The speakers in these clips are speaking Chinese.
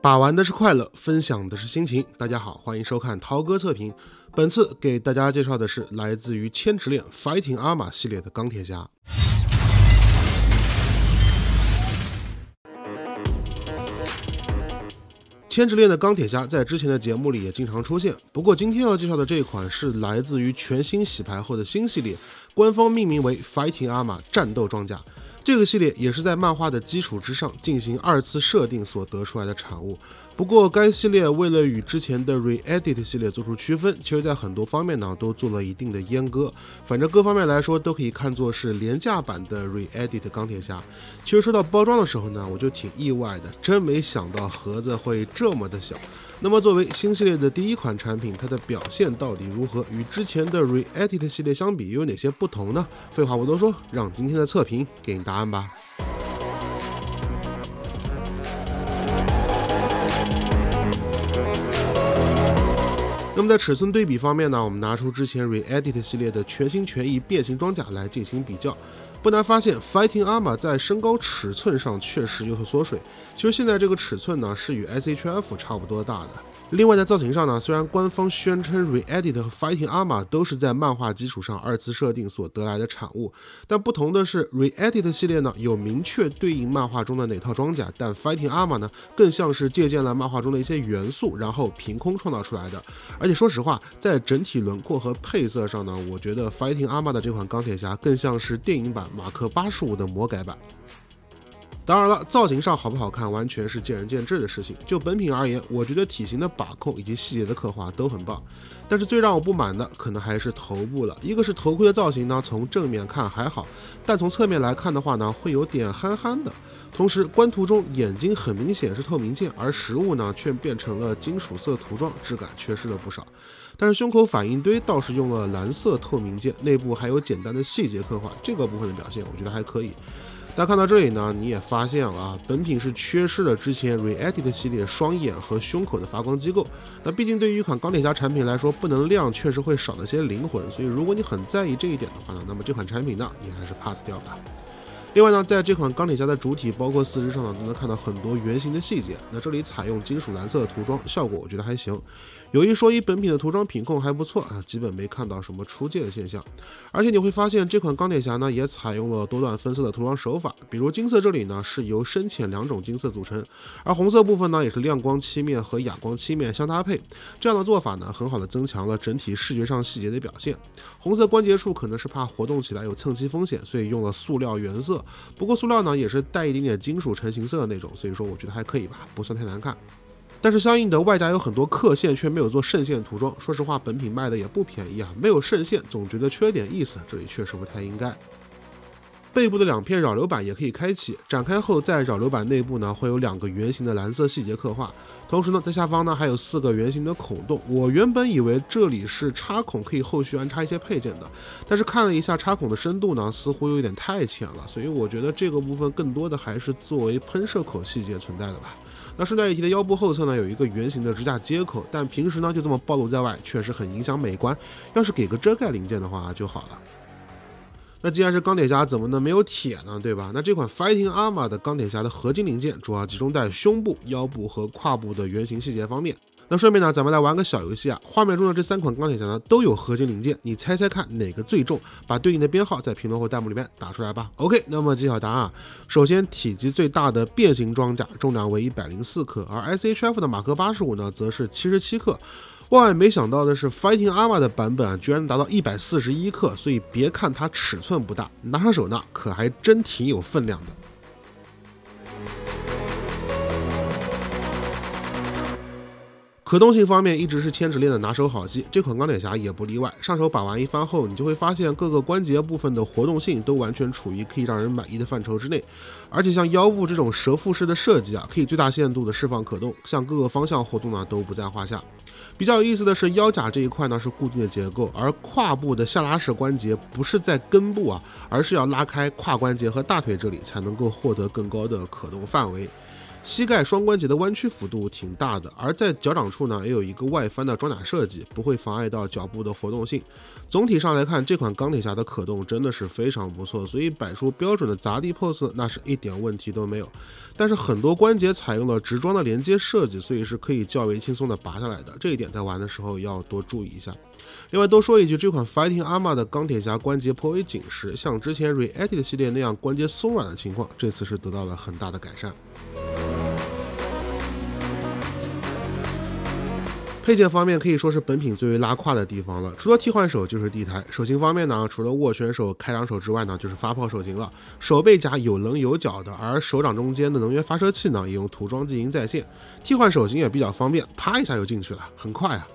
把玩的是快乐，分享的是心情。大家好，欢迎收看涛哥测评。本次给大家介绍的是来自于千池炼 Fighting Armor 系列的钢铁侠。千池炼的钢铁侠在之前的节目里也经常出现，不过今天要介绍的这一款是来自于全新洗牌后的新系列，官方命名为 Fighting Armor 战斗装甲。这个系列也是在漫画的基础之上进行二次设定所得出来的产物。不过该系列为了与之前的 Re-Edit 系列做出区分，其实在很多方面呢都做了一定的阉割，反正各方面来说都可以看作是廉价版的 Re-Edit 钢铁侠。其实说到包装的时候呢，我就挺意外的，真没想到盒子会这么的小。那么作为新系列的第一款产品，它的表现到底如何？与之前的 Re-Edit 系列相比又有哪些不同呢？废话不多说，让今天的测评给你答案吧。那么在尺寸对比方面呢，我们拿出之前 Re-Edit 系列的全心全意变形装甲来进行比较，不难发现 Fighting Armor 在身高尺寸上确实有所缩水。其实现在这个尺寸呢是与 SHF 差不多大的。另外在造型上呢，虽然官方宣称 Re-Edit 和 Fighting Armor 都是在漫画基础上二次设定所得来的产物，但不同的是 Re-Edit 系列呢有明确对应漫画中的哪套装甲，但 Fighting Armor 呢更像是借鉴了漫画中的一些元素，然后凭空创造出来的。而且说实话，在整体轮廓和配色上呢，我觉得 Fighting Armor 的这款钢铁侠更像是电影版马克85的魔改版。当然了，造型上好不好看完全是见仁见智的事情。就本品而言，我觉得体型的把控以及细节的刻画都很棒，但是最让我不满的可能还是头部了。一个是头盔的造型呢，从正面看还好，但从侧面来看的话呢，会有点憨憨的。同时官图中眼睛很明显是透明件，而实物呢却变成了金属色涂装，质感缺失了不少。但是胸口反应堆倒是用了蓝色透明件，内部还有简单的细节刻画，这个部分的表现我觉得还可以。但看到这里呢，你也发现了啊，本品是缺失了之前 Re-Edit 系列双眼和胸口的发光机构。那毕竟对于一款钢铁侠产品来说，不能亮确实会少了些灵魂，所以如果你很在意这一点的话呢，那么这款产品呢，你还是 pass 掉吧。另外呢，在这款钢铁侠的主体包括四肢上呢，都能看到很多圆形的细节。那这里采用金属蓝色的涂装，效果我觉得还行。有一说一，本品的涂装品控还不错啊，基本没看到什么出界的现象。而且你会发现这款钢铁侠呢，也采用了多段分色的涂装手法，比如金色这里呢是由深浅两种金色组成，而红色部分呢也是亮光漆面和哑光漆面相搭配。这样的做法呢，很好的增强了整体视觉上细节的表现。红色关节处可能是怕活动起来有蹭漆风险，所以用了塑料原色。不过塑料呢也是带一点点金属成型色的那种，所以说我觉得还可以吧，不算太难看。但是相应的外甲有很多刻线却没有做渗线涂装，说实话本品卖的也不便宜啊，没有渗线总觉得缺点意思，这里确实不太应该。背部的两片扰流板也可以开启，展开后在扰流板内部呢会有两个圆形的蓝色细节刻画，同时呢在下方呢还有4个圆形的孔洞。我原本以为这里是插孔，可以后续安插一些配件的，但是看了一下插孔的深度呢似乎有点太浅了，所以我觉得这个部分更多的还是作为喷射口细节存在的吧。那顺带一提的腰部后侧呢有一个圆形的支架接口，但平时呢就这么暴露在外，确实很影响美观，要是给个遮盖零件的话就好了。那既然是钢铁侠，怎么能没有铁呢，对吧？那这款 Fighting Armor 的钢铁侠的合金零件主要集中在胸部、腰部和胯部的圆形细节方面。那顺便呢，咱们来玩个小游戏啊。画面中的这3款钢铁侠呢都有合金零件，你猜猜看哪个最重？把对应的编号在评论或弹幕里面打出来吧。OK， 那么揭晓答案。首先，体积最大的变形装甲重量为104克，而 SHF 的马克85呢则是77克。万万没想到的是 Fighting Armor 的版本居然达到141克，所以别看它尺寸不大，拿上手呢可还真挺有分量的。可动性方面一直是千池炼的拿手好戏，这款钢铁侠也不例外。上手把玩一番后，你就会发现各个关节部分的活动性都完全处于可以让人满意的范畴之内。而且像腰部这种蛇腹式的设计啊，可以最大限度的释放可动，向各个方向活动呢都不在话下。比较有意思的是，腰甲这一块呢是固定的结构，而胯部的下拉式关节不是在根部啊，而是要拉开胯关节和大腿这里才能够获得更高的可动范围。膝盖双关节的弯曲幅度挺大的，而在脚掌处呢也有一个外翻的装甲设计，不会妨碍到脚部的活动性。总体上来看，这款钢铁侠的可动真的是非常不错，所以摆出标准的砸地 pose 那是一点问题都没有。但是很多关节采用了直装的连接设计，所以是可以较为轻松的拔下来的，这一点在玩的时候要多注意一下。另外多说一句，这款 Fighting Armor 的钢铁侠关节颇为紧实，像之前 Re-Edit 系列那样关节松软的情况，这次是得到了很大的改善。配件方面可以说是本品最为拉胯的地方了，除了替换手就是地台。手型方面呢，除了握拳手、开掌手之外呢，就是发炮手型了。手背甲有棱有角的，而手掌中间的能源发射器呢，也用涂装技银在线。替换手型也比较方便，啪一下就进去了，很快啊。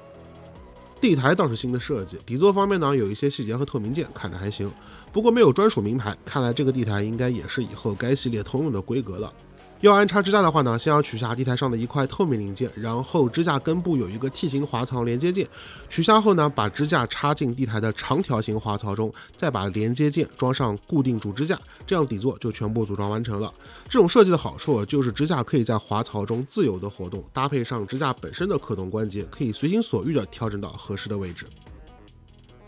地台倒是新的设计，底座方面呢有一些细节和透明件，看着还行，不过没有专属名牌，看来这个地台应该也是以后该系列通用的规格了。要安插支架的话呢，先要取下地台上的一块透明零件，然后支架根部有一个 T 型滑槽连接件，取下后呢，把支架插进地台的长条形滑槽中，再把连接件装上固定主支架，这样底座就全部组装完成了。这种设计的好处就是支架可以在滑槽中自由的活动，搭配上支架本身的可动关节，可以随心所欲的调整到合适的位置。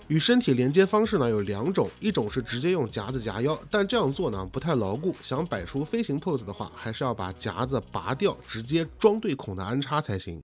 与身体连接方式呢有两种，一种是直接用夹子夹腰，但这样做呢不太牢固，想摆出飞行 pose 的话，还是要把夹子拔掉，直接装对孔的安插才行。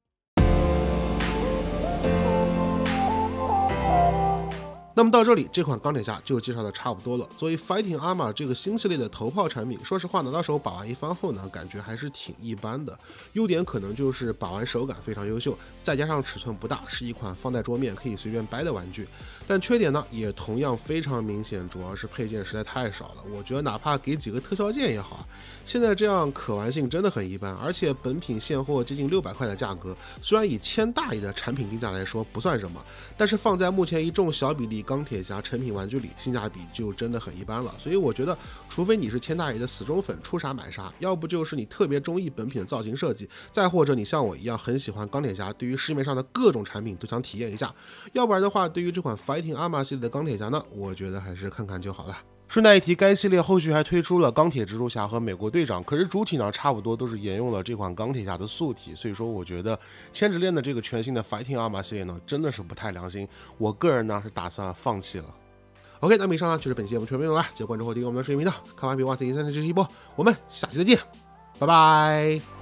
那么到这里，这款钢铁侠就介绍的差不多了。作为 Fighting Armor 这个新系列的头炮产品，说实话拿到手把玩一番后呢，感觉还是挺一般的。优点可能就是把玩手感非常优秀，再加上尺寸不大，是一款放在桌面可以随便掰的玩具。但缺点呢也同样非常明显，主要是配件实在太少了。我觉得哪怕给几个特效件也好，现在这样可玩性真的很一般。而且本品现货接近600块的价格，虽然以1000大亿的产品定价来说不算什么，但是放在目前一众小比例钢铁侠成品玩具里，性价比就真的很一般了。所以我觉得，除非你是1000大亿的死忠粉，出啥买啥，要不就是你特别中意本品的造型设计，再或者你像我一样很喜欢钢铁侠，对于市面上的各种产品都想体验一下。要不然的话，对于这款Fighting Armor 系列的钢铁侠呢，我觉得还是看看就好了。顺带一提，该系列后续还推出了钢铁蜘蛛侠和美国队长，可是主体呢差不多都是沿用了这款钢铁侠的素体，所以说我觉得千纸链的这个全新的 Fighting Armor 系列呢真的是不太良心，我个人呢是打算放弃了。OK， 那么以上呢就是本期节目全部内容了，记得关注后订阅我们的视频频道，看完别忘了点赞支持一波，我们下期再见，拜拜。